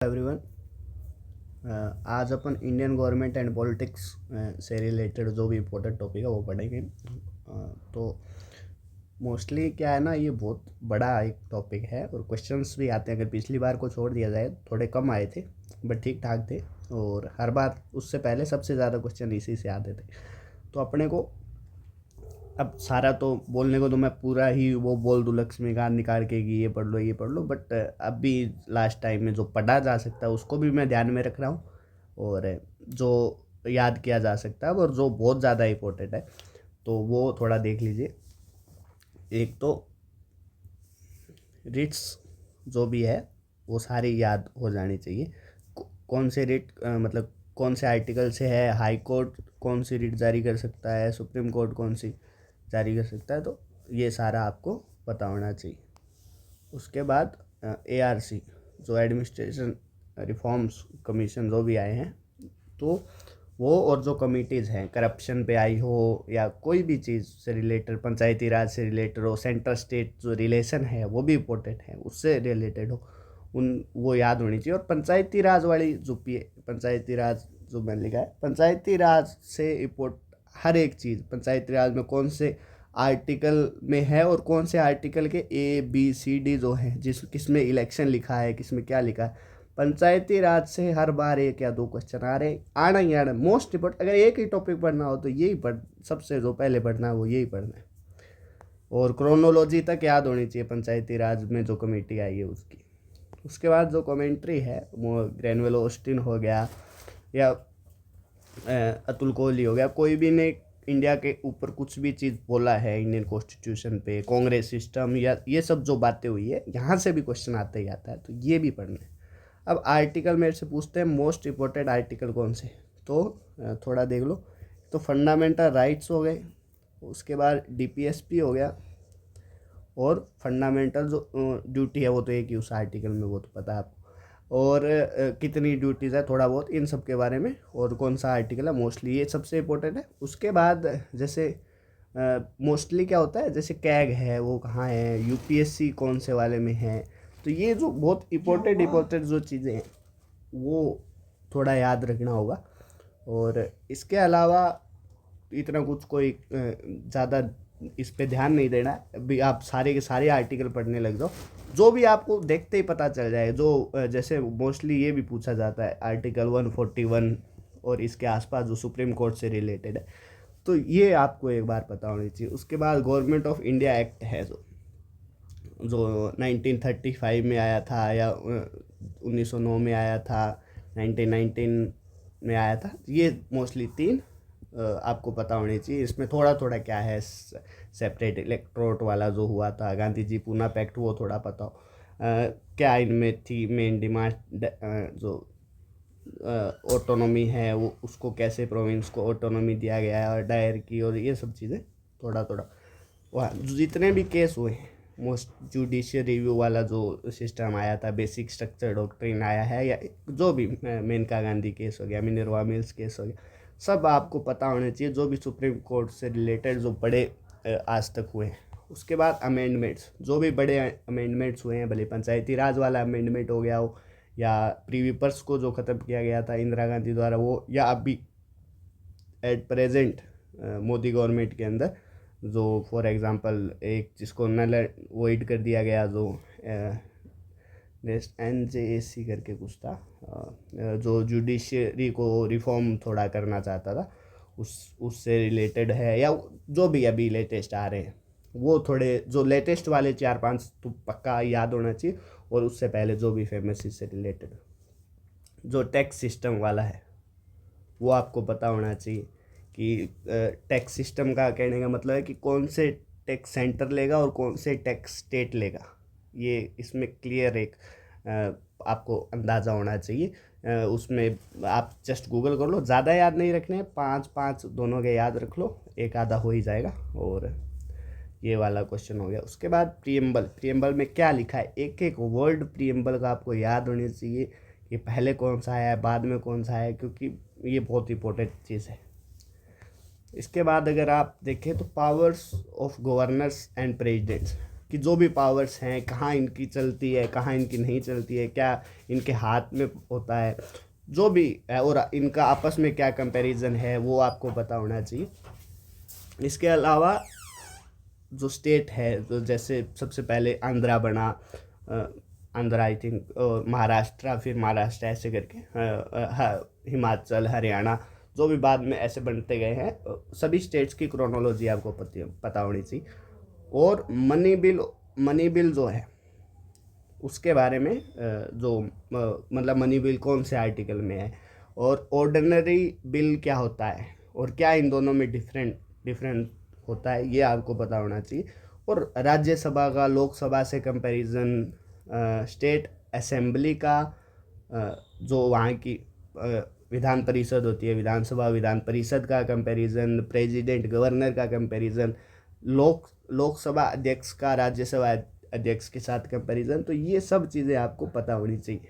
Everyone. आज अपन Indian government and politics से related जो भी इम्पोर्टेंट टॉपिक है वो पढ़ेंगे। तो मोस्टली क्या है ना, ये बहुत बड़ा एक टॉपिक है और क्वेश्चंस भी आते हैं। अगर पिछली बार को छोड़ दिया जाए थोड़े कम आए थे, बट ठीक ठाक थे। और हर बार उससे पहले सबसे ज़्यादा क्वेश्चन इसी से आते थे। तो अपने को अब सारा तो बोलने को तो मैं पूरा ही वो बोल दूँ लक्ष्मीकांत निकाल के कि ये पढ़ लो, बट अभी लास्ट टाइम में जो पढ़ा जा सकता है उसको भी मैं ध्यान में रख रहा हूँ। और जो याद किया जा सकता है और जो बहुत ज़्यादा इम्पोर्टेंट है तो वो थोड़ा देख लीजिए। एक तो रिट्स जो भी है वो सारी याद हो जानी चाहिए। कौन से रिट मतलब कौन से आर्टिकल से है, हाई कोर्ट कौन सी रिट जारी कर सकता है, सुप्रीम कोर्ट कौन सी जारी कर सकता है, तो ये सारा आपको पता होना चाहिए। उसके बाद ARC जो एडमिनिस्ट्रेशन रिफॉर्म्स कमीशन जो भी आए हैं, तो वो और जो कमिटीज़ हैं करप्शन पे आई हो या कोई भी चीज़ से रिलेटेड, पंचायती राज से रिलेटेड हो, सेंट्रल स्टेट जो रिलेशन है वो भी इम्पोर्टेंट है, उससे रिलेटेड हो, उन वो याद होनी चाहिए। और पंचायती राज वाली जो पंचायती राज जो मैंने लिखा है, पंचायती राज से इम्पोर्ट हर एक चीज़ पंचायती राज में कौन से आर्टिकल में है और कौन से आर्टिकल के ABCD जो हैं, किस में इलेक्शन लिखा है, किस में क्या लिखा है, पंचायती राज से हर बार एक या दो क्वेश्चन आ रहे, आना ही आना। मोस्ट इम्पोर्टेंट अगर एक ही टॉपिक पढ़ना हो तो यही सबसे जो पहले पढ़ना है वो यही पढ़ना है। और क्रोनोलॉजी तक याद होनी चाहिए पंचायती राज में जो कमेटी आई है उसकी। उसके बाद जो कमेंट्री है वो ग्रैनुअल ऑस्टिन हो गया या अतुल कोहली हो गया, कोई भी ने इंडिया के ऊपर कुछ भी चीज़ बोला है, इंडियन कॉन्स्टिट्यूशन पे, कांग्रेस सिस्टम या ये सब जो बातें हुई है, यहाँ से भी क्वेश्चन आता ही आता है, तो ये भी पढ़ना है। अब आर्टिकल मेरे से पूछते हैं मोस्ट इम्पोर्टेंट आर्टिकल कौन से, तो थोड़ा देख लो। तो फंडामेंटल राइट्स हो गए, उसके बाद DPSP हो गया, और फंडामेंटल जो ड्यूटी है वो तो एक ही उस आर्टिकल में, वो तो पता है आपको। और कितनी ड्यूटीज़ है थोड़ा बहुत इन सब के बारे में, और कौन सा आर्टिकल है, मोस्टली ये सबसे इम्पोर्टेंट है। उसके बाद जैसे मोस्टली क्या होता है, जैसे कैग है वो कहाँ है, UPSC कौन से वाले में है, तो ये जो बहुत इम्पोर्टेंट जो चीज़ें हैं वो थोड़ा याद रखना होगा। और इसके अलावा इतना कुछ कोई ज़्यादा इस पे ध्यान नहीं देना है। अभी आप सारे के सारे आर्टिकल पढ़ने लग जाओ, जो भी आपको देखते ही पता चल जाए। जो जैसे मोस्टली ये भी पूछा जाता है आर्टिकल 141 और इसके आसपास जो सुप्रीम कोर्ट से रिलेटेड है, तो ये आपको एक बार पता होनी चाहिए। उसके बाद गवर्नमेंट ऑफ इंडिया एक्ट है जो जो 1935 में आया था या 1909 में आया था, 1919 में आया था, ये मोस्टली तीन आपको पता होनी चाहिए। इसमें थोड़ा थोड़ा क्या है, सेपरेट इलेक्ट्रोट वाला जो हुआ था, गांधी जी पूना पैक्ट, वो थोड़ा पता हो। क्या इनमें थी मेन डिमांड, जो ऑटोनॉमी है वो उसको कैसे प्रोविंस को ऑटोनॉमी दिया गया है, और डायर की, और ये सब चीज़ें थोड़ा थोड़ा वहाँ जितने भी केस हुए हैं, मोस्ट जुडिशियल रिव्यू वाला जो सिस्टम आया था, बेसिक स्ट्रक्चर डॉक्ट्रिन आया है, या जो भी मेनका गांधी केस हो गया, मिनर्वा मिल्स केस हो गया, सब आपको पता होने चाहिए, जो भी सुप्रीम कोर्ट से रिलेटेड जो बड़े आज तक हुए हैं। उसके बाद अमेंडमेंट्स, जो भी बड़े अमेंडमेंट्स हुए हैं, भले पंचायती राज वाला अमेंडमेंट हो गया हो या प्रीविपर्स को जो ख़त्म किया गया था इंदिरा गांधी द्वारा वो, या अभी एट प्रेजेंट मोदी गवर्नमेंट के अंदर जो फॉर एग्जांपल एक जिसको नल वॉइड कर दिया गया, जो NJAC करके कुछ था, जो जुडिशरी को रिफॉर्म थोड़ा करना चाहता था, उससे रिलेटेड है, या जो भी अभी लेटेस्ट आ रहे हैं वो थोड़े, जो लेटेस्ट वाले 4-5 तो पक्का याद होना चाहिए। और उससे पहले जो भी फेमस इससे रिलेटेड जो टैक्स सिस्टम वाला है वो आपको पता होना चाहिए कि टैक्स सिस्टम का कहने का मतलब है कि कौन से टैक्स सेंटर लेगा और कौन से टैक्स स्टेट लेगा, ये इसमें क्लियर एक आपको अंदाज़ा होना चाहिए। उसमें आप जस्ट गूगल कर लो, ज़्यादा याद नहीं रखने हैं, 5-5 दोनों के याद रख लो, एक आधा हो ही जाएगा। और ये वाला क्वेश्चन हो गया। उसके बाद प्रियम्बल में क्या लिखा है, एक एक वर्ड प्रियम्बल का आपको याद होनी चाहिए कि पहले कौन सा आया है, बाद में कौन सा है, क्योंकि ये बहुत इंपॉर्टेंट चीज़ है। इसके बाद अगर आप देखें तो powers of governors and presidents, कि जो भी पावर्स हैं कहाँ इनकी चलती है, कहाँ इनकी नहीं चलती है, क्या इनके हाथ में होता है, जो भी है, और इनका आपस में क्या कंपैरिजन है वो आपको पता होना चाहिए। इसके अलावा जो स्टेट है, तो जैसे सबसे पहले आंध्रा बना, आंध्रा आई थिंक, और महाराष्ट्र, फिर महाराष्ट्र ऐसे करके हिमाचल, हरियाणा, जो भी बाद में ऐसे बनते गए हैं, सभी स्टेट्स की क्रोनोलॉजी आपको पता होनी चाहिए। और मनी बिल जो है उसके बारे में जो मतलब मनी बिल कौन से आर्टिकल में है, और ऑर्डिनरी बिल क्या होता है, और क्या इन दोनों में डिफरेंट होता है, ये आपको पता होना चाहिए। और राज्यसभा का लोकसभा से कंपैरिजन, स्टेट असेंबली का, जो वहाँ की विधान परिषद होती है, विधानसभा विधान परिषद का कंपैरिजन, प्रेसिडेंट गवर्नर का कंपैरिजन, लोकसभा अध्यक्ष का राज्यसभा अध्यक्ष के साथ कंपैरिजन, तो ये सब चीज़ें आपको पता होनी चाहिए।